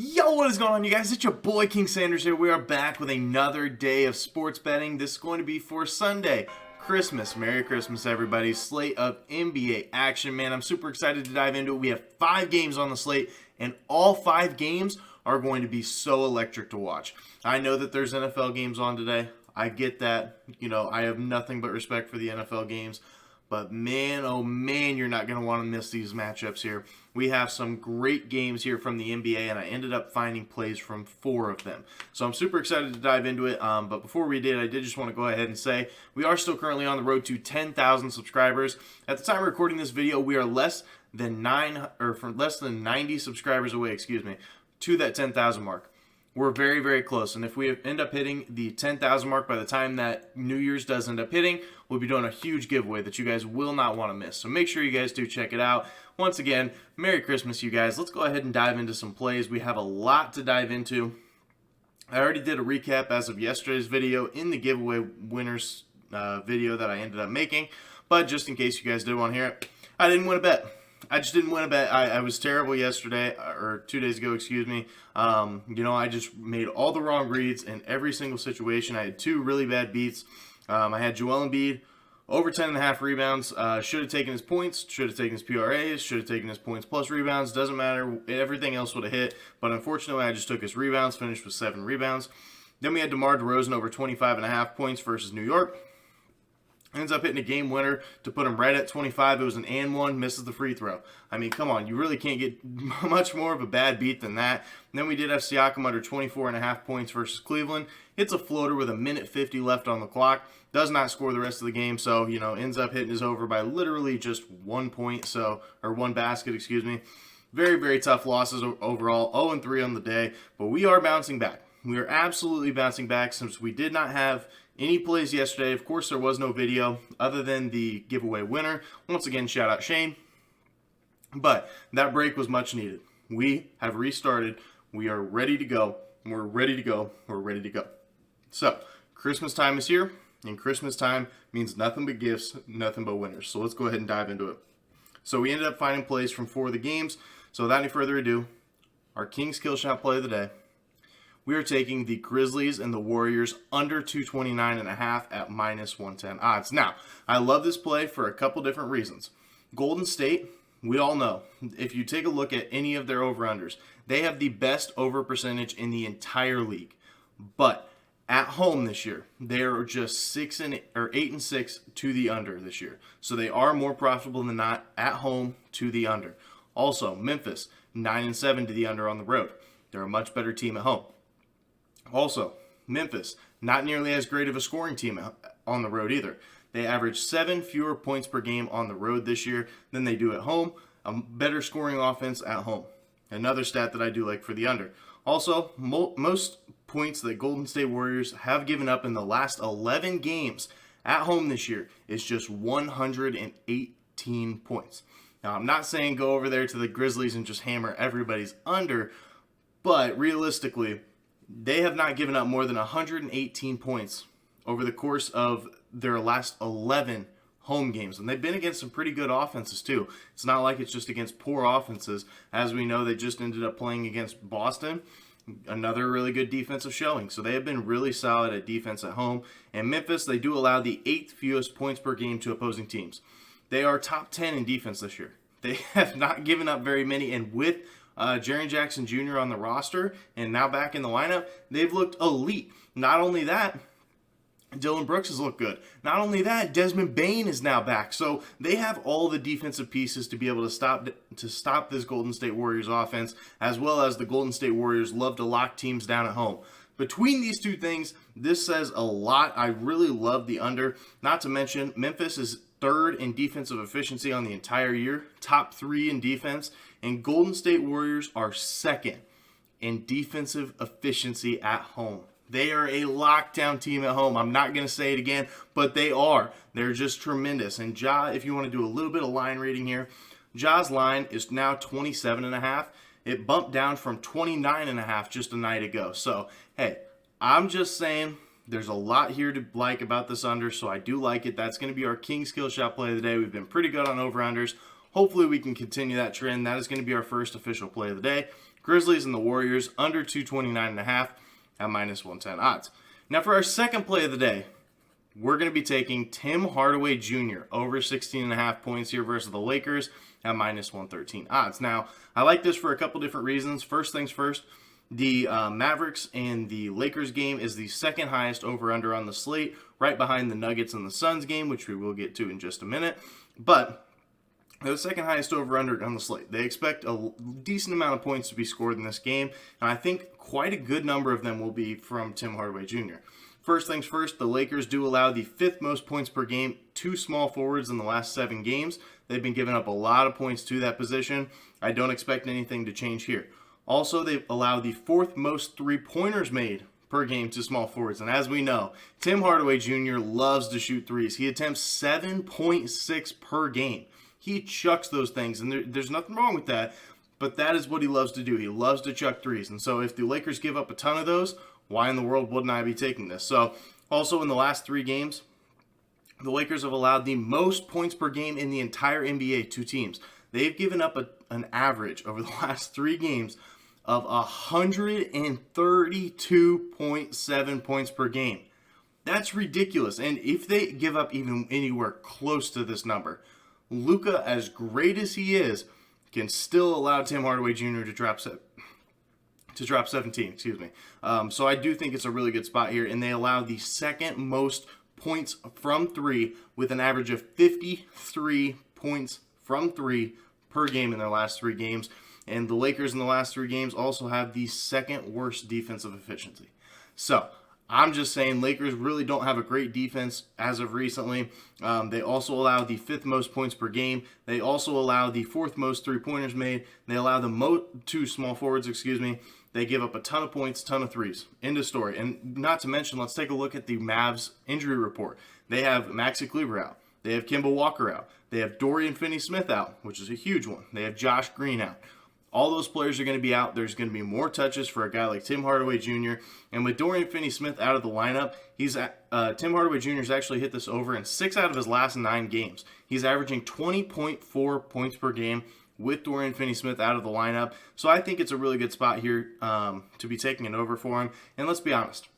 Yo, what is going on, you guys? It's your boy King Sanders here. We are back with another day of sports betting. This is going to be for Sunday, Christmas. Merry Christmas, everybody. Slate of NBA action, man. I'm super excited to dive into it. We have 5 games on the slate, and all 5 games are going to be so electric to watch. I know that there's NFL games on today. I get that. You know, I have nothing but respect for the NFL games. But man, oh man, you're not going to want to miss these matchups here. We have some great games here from the NBA, and I ended up finding plays from 4 of them. So I'm super excited to dive into it. But before we did, I did just want to go ahead and say we are still currently on the road to 10,000 subscribers. At the time of recording this video, we are less than 90 subscribers away, to that 10,000 mark. We're very, very close, and if we end up hitting the 10,000 mark by the time that New Year's does end up hitting, we'll be doing a huge giveaway that you guys will not want to miss. So make sure you guys do check it out. Once again, Merry Christmas, you guys. Let's go ahead and dive into some plays. We have a lot to dive into. I already did a recap as of yesterday's video in the giveaway winners video that I ended up making, but just in case you guys did want to hear it, I didn't win a bet. I just didn't win a bet. I was terrible yesterday, or 2 days ago, I just made all the wrong reads in every single situation. I had 2 really bad beats. I had Joel Embiid over 10.5 rebounds. Should have taken his points, should have taken his PRAs, should have taken his points plus rebounds. Doesn't matter. Everything else would have hit. But unfortunately, I just took his rebounds, finished with 7 rebounds. Then we had DeMar DeRozan over 25.5 points versus New York. Ends up hitting a game winner to put him right at 25. It was an and one, misses the free throw. I mean, come on, you really can't get much more of a bad beat than that. And then we did have Siakam under 24.5 points versus Cleveland. Hits a floater with a minute 50 left on the clock. Does not score the rest of the game, so, ends up hitting his over by literally just 1 point, or 1 basket, Very, very tough losses overall. 0-3 on the day, but we are bouncing back. We are absolutely bouncing back since we did not have any plays yesterday. Of course, there was no video other than the giveaway winner. Once again, shout out Shane. But that break was much needed. We have restarted. We are ready to go. We're ready to go. We're ready to go. So, Christmas time is here, and Christmas time means nothing but gifts, nothing but winners. So let's go ahead and dive into it. So we ended up finding plays from 4 of the games. So without any further ado, our King's Kill Shot play of the day. We are taking the Grizzlies and the Warriors under 229.5 at minus 110 odds. Now, I love this play for a couple different reasons. Golden State, we all know, if you take a look at any of their over-unders, they have the best over percentage in the entire league. But at home this year, they are just 8-6 to the under this year. So they are more profitable than not at home to the under. Also, Memphis, 9-7 to the under on the road. They're a much better team at home. Also, Memphis, not nearly as great of a scoring team on the road either. They average 7 fewer points per game on the road this year than they do at home. A better scoring offense at home. Another stat that I do like for the under. Also, most points that Golden State Warriors have given up in the last 11 games at home this year is just 118 points. Now, I'm not saying go over there to the Grizzlies and just hammer everybody's under, but realistically, they have not given up more than 118 points over the course of their last 11 home games. And they've been against some pretty good offenses, too. It's not like it's just against poor offenses. As we know, they just ended up playing against Boston, another really good defensive showing. So they have been really solid at defense at home. And Memphis, they do allow the 8th fewest points per game to opposing teams. They are top 10 in defense this year. They have not given up very many, and with Jaren Jackson Jr. on the roster and now back in the lineup, they've looked elite. Not only that, Dylan Brooks has looked good. Not only that, Desmond Bane is now back. So they have all the defensive pieces to be able to stop this Golden State Warriors offense, as well as the Golden State Warriors love to lock teams down at home. Between these two things, this says a lot. I really love the under. Not to mention, Memphis is 3rd in defensive efficiency on the entire year, top 3 in defense, and Golden State Warriors are 2nd in defensive efficiency at home. They are a lockdown team at home. I'm not going to say it again, but they are. They're just tremendous. And Ja, if you want to do a little bit of line reading here, Ja's line is now 27.5. It bumped down from 29.5 just a night ago. So, hey, I'm just saying there's a lot here to like about this under, so I do like it. That's going to be our King's Kill Shot play of the day. We've been pretty good on over-unders. Hopefully we can continue that trend. That is going to be our first official play of the day. Grizzlies and the Warriors under 229.5 at minus 110 odds. Now for our second play of the day, we're going to be taking Tim Hardaway Jr. over 16.5 points here versus the Lakers at minus 113 odds. Now, I like this for a couple different reasons. First things first, the Mavericks and the Lakers game is the second highest over-under on the slate, right behind the Nuggets and the Suns game, which we will get to in just a minute. But they're the second highest over-under on the slate. They expect a decent amount of points to be scored in this game, and I think quite a good number of them will be from Tim Hardaway Jr. First things first, the Lakers do allow the 5th most points per game to small forwards in the last 7 games. They've been giving up a lot of points to that position. I don't expect anything to change here. Also, they allow the 4th most three-pointers made per game to small forwards. And as we know, Tim Hardaway Jr. loves to shoot threes. He attempts 7.6 per game. He chucks those things, and there's nothing wrong with that, but that is what he loves to do. He loves to chuck threes. And so if the Lakers give up a ton of those, why in the world wouldn't I be taking this? So also in the last 3 games, the Lakers have allowed the most points per game in the entire NBA to teams. They've given up an average over the last 3 games of 132.7 points per game. That's ridiculous. And if they give up even anywhere close to this number, Luka, as great as he is, can still allow Tim Hardaway Jr. to drop 17. So I do think it's a really good spot here, and they allow the second most points from 3 with an average of 53 points from 3 per game in their last 3 games. And the Lakers in the last 3 games also have the second worst defensive efficiency. So I'm just saying Lakers really don't have a great defense as of recently. They also allow the 5th most points per game. They also allow the 4th most three-pointers made. They allow the 2 small forwards, They give up a ton of points, ton of threes. End of story. And not to mention, let's take a look at the Mavs injury report. They have Maxi Kleber out. They have Kemba Walker out. They have Dorian Finney-Smith out, which is a huge one. They have Josh Green out. All those players are going to be out. There's going to be more touches for a guy like Tim Hardaway Jr. And with Dorian Finney-Smith out of the lineup, Tim Hardaway Jr. has actually hit this over in 6 out of his last 9 games. He's averaging 20.4 points per game with Dorian Finney-Smith out of the lineup. So I think it's a really good spot here to be taking it over for him. And let's be honest,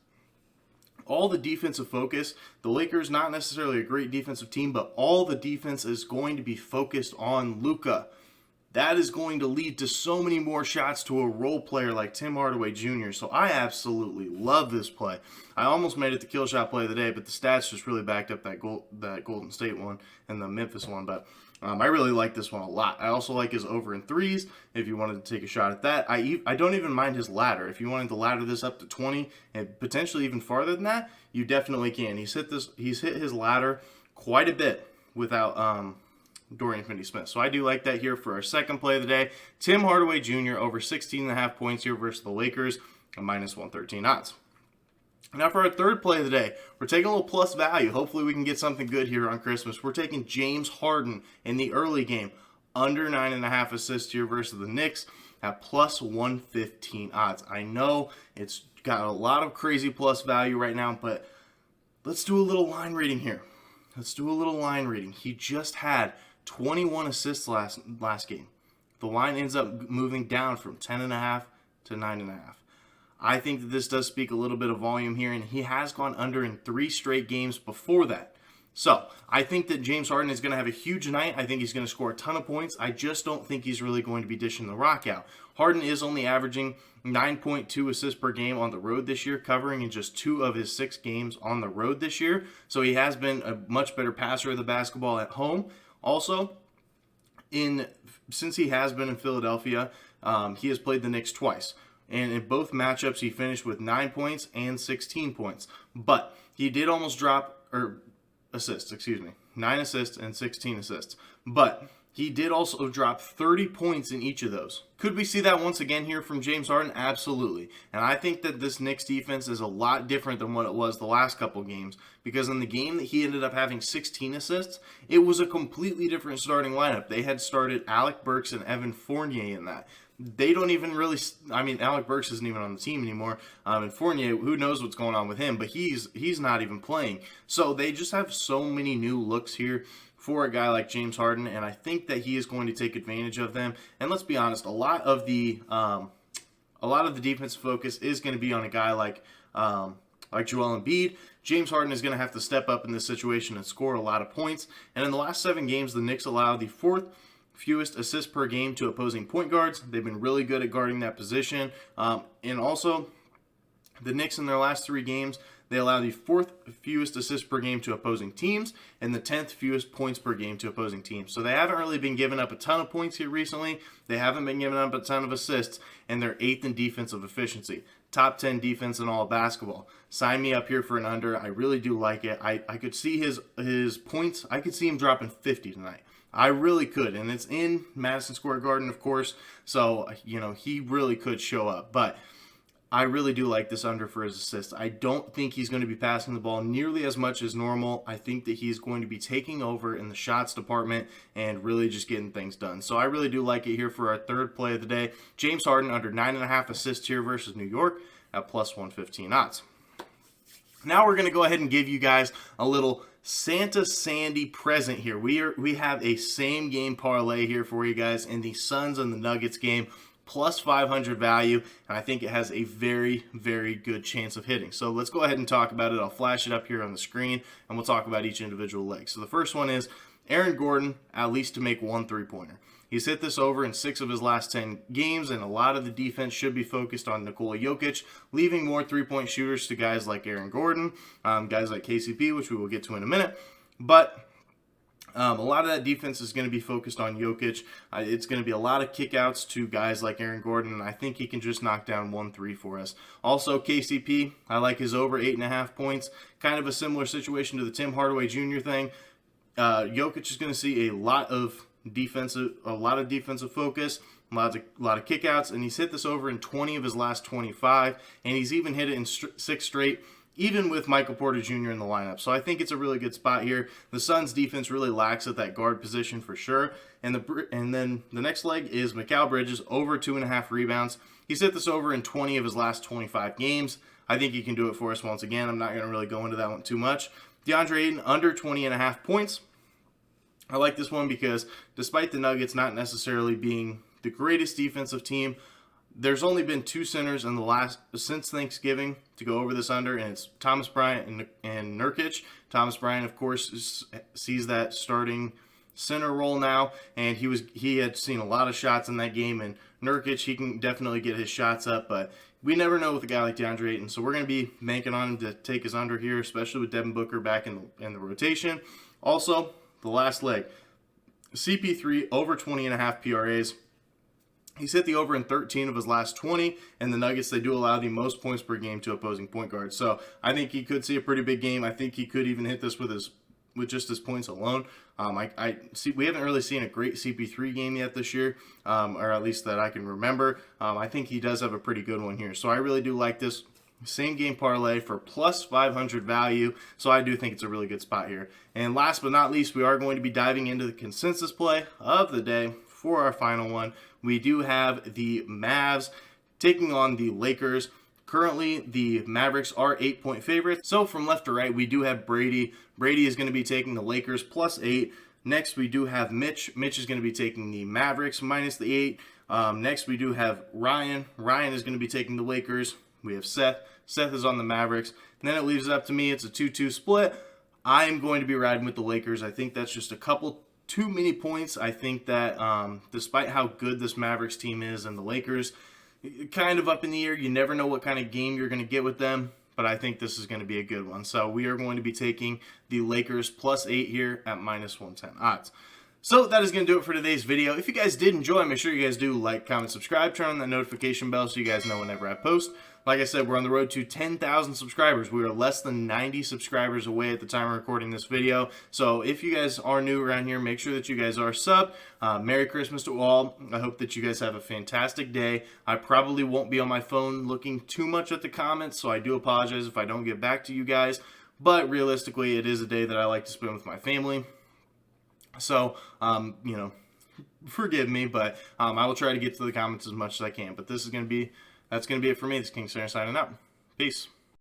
all the defensive focus, the Lakers, not necessarily a great defensive team, but all the defense is going to be focused on Luka. That is going to lead to so many more shots to a role player like Tim Hardaway Jr. So I absolutely love this play. I almost made it the kill shot play of the day, but the stats just really backed up that Golden State one and the Memphis one. But I really like this one a lot. I also like his over in threes. If you wanted to take a shot at that, I don't even mind his ladder. If you wanted to ladder this up to 20 and potentially even farther than that, you definitely can. He's hit his ladder quite a bit without Dorian Finney-Smith. So I do like that here for our second play of the day. Tim Hardaway Jr. over 16.5 points here versus the Lakers at minus 113 odds. Now for our third play of the day, we're taking a little plus value. Hopefully we can get something good here on Christmas. We're taking James Harden in the early game, under 9.5 assists here versus the Knicks at plus 115 odds. I know it's got a lot of crazy plus value right now, but let's do a little line reading here. He just had 21 assists last game. The line ends up moving down from 10.5 to 9.5. I think that this does speak a little bit of volume here, and he has gone under in 3 straight games before that. So I think that James Harden is going to have a huge night. I think he's going to score a ton of points. I just don't think he's really going to be dishing the rock out. Harden is only averaging 9.2 assists per game on the road this year, covering in just 2 of his 6 games on the road this year. So he has been a much better passer of the basketball at home. Also, since he has been in Philadelphia, he has played the Knicks twice. And in both matchups, he finished with 9 points and 16 points. But he did almost drop, 9 assists and 16 assists. But he did also drop 30 points in each of those. Could we see that once again here from James Harden? Absolutely. And I think that this Knicks defense is a lot different than what it was the last couple games, because in the game that he ended up having 16 assists, it was a completely different starting lineup. They had started Alec Burks and Evan Fournier in that. They don't even really, Alec Burks isn't even on the team anymore. And Fournier, who knows what's going on with him, but he's not even playing. So they just have so many new looks here for a guy like James Harden, and I think that he is going to take advantage of them. And let's be honest, a lot of the a lot of the defensive focus is going to be on a guy like Joel Embiid. James Harden is going to have to step up in this situation and score a lot of points. And in the last 7 games, the Knicks allowed the 4th fewest assists per game to opposing point guards. They've been really good at guarding that position. And also, the Knicks in their last 3 games, they allow the 4th fewest assists per game to opposing teams and the 10th fewest points per game to opposing teams. So they haven't really been giving up a ton of points here recently. They haven't been giving up a ton of assists, and they're 8th in defensive efficiency. Top 10 defense in all of basketball. Sign me up here for an under. I really do like it. I could see his points. I could see him dropping 50 tonight. I really could. And it's in Madison Square Garden, of course. So, he really could show up. But I really do like this under for his assists. I don't think he's going to be passing the ball nearly as much as normal. I think that he's going to be taking over in the shots department and really just getting things done. So I really do like it here for our 3rd play of the day. James Harden under 9.5 assists here versus New York at plus 115 odds. Now we're going to go ahead and give you guys a little Santa Sandy present here. We have a same game parlay here for you guys in the Suns and the Nuggets game. Plus 500 value, and I think it has a very, very good chance of hitting. So let's go ahead and talk about it. I'll flash it up here on the screen, and we'll talk about each individual leg. So the first one is Aaron Gordon, at least to make 1 3-pointer. He's hit this over in 6 of his last 10 games, and a lot of the defense should be focused on Nikola Jokic, leaving more 3-point shooters to guys like Aaron Gordon, guys like KCP, which we will get to in a minute. But a lot of that defense is going to be focused on Jokic. It's going to be a lot of kickouts to guys like Aaron Gordon, and I think he can just knock down 1-3 for us. Also, KCP, I like his over 8.5 points. Kind of a similar situation to the Tim Hardaway Jr. thing. Jokic is going to see a lot of defensive focus, a lot of kickouts, and he's hit this over in 20 of his last 25, and he's even hit it in 6 straight, even with Michael Porter Jr. in the lineup. So I think it's a really good spot here. The Suns' defense really lacks at that guard position for sure. And then the next leg is Mikal Bridges, over 2.5 rebounds. He's hit this over in 20 of his last 25 games. I think he can do it for us once again. I'm not going to really go into that one too much. DeAndre Ayton, under 20.5 points. I like this one because despite the Nuggets not necessarily being the greatest defensive team, there's only been 2 centers in since Thanksgiving to go over this under, and it's Thomas Bryant and Nurkic. Thomas Bryant, of course, sees that starting center role now, and he had seen a lot of shots in that game, and Nurkic, he can definitely get his shots up, but we never know with a guy like DeAndre Ayton, so we're going to be banking on him to take his under here, especially with Devin Booker back in the rotation. Also, the last leg, CP3, over 20.5 PRAs. He's hit the over in 13 of his last 20, and the Nuggets, they do allow the most points per game to opposing point guards. So I think he could see a pretty big game. I think he could even hit this with just his points alone. I see we haven't really seen a great CP3 game yet this year, or at least that I can remember. I think he does have a pretty good one here. So I really do like this same game parlay for plus 500 value. So I do think it's a really good spot here. And last but not least, we are going to be diving into the consensus play of the day for our final one. We do have the Mavs taking on the Lakers. Currently, the Mavericks are 8-point favorites. So from left to right, we do have Brady. Brady is going to be taking the Lakers plus 8. Next, we do have Mitch. Mitch is going to be taking the Mavericks minus the 8. Next, we do have Ryan. Ryan is going to be taking the Lakers. We have Seth. Seth is on the Mavericks. And then it leaves it up to me. It's a 2-2 split. I'm going to be riding with the Lakers. I think that's just a couple too many points. I think that despite how good this Mavericks team is and the Lakers, kind of up in the air. You never know what kind of game you're going to get with them, but I think this is going to be a good one. So we are going to be taking the Lakers plus 8 here at minus 110 odds. So that is going to do it for today's video. If you guys did enjoy, make sure you guys do like, comment, subscribe, turn on that notification bell so you guys know whenever I post. Like I said, we're on the road to 10,000 subscribers. We are less than 90 subscribers away at the time of recording this video. So if you guys are new around here, make sure that you guys are subbed. Merry Christmas to all. I hope that you guys have a fantastic day. I probably won't be on my phone looking too much at the comments, so I do apologize if I don't get back to you guys. But realistically, it is a day that I like to spend with my family. So, you know, forgive me, but I will try to get to the comments as much as I can. But this is going to be, that's going to be it for me. This is King Sarah signing out. Peace.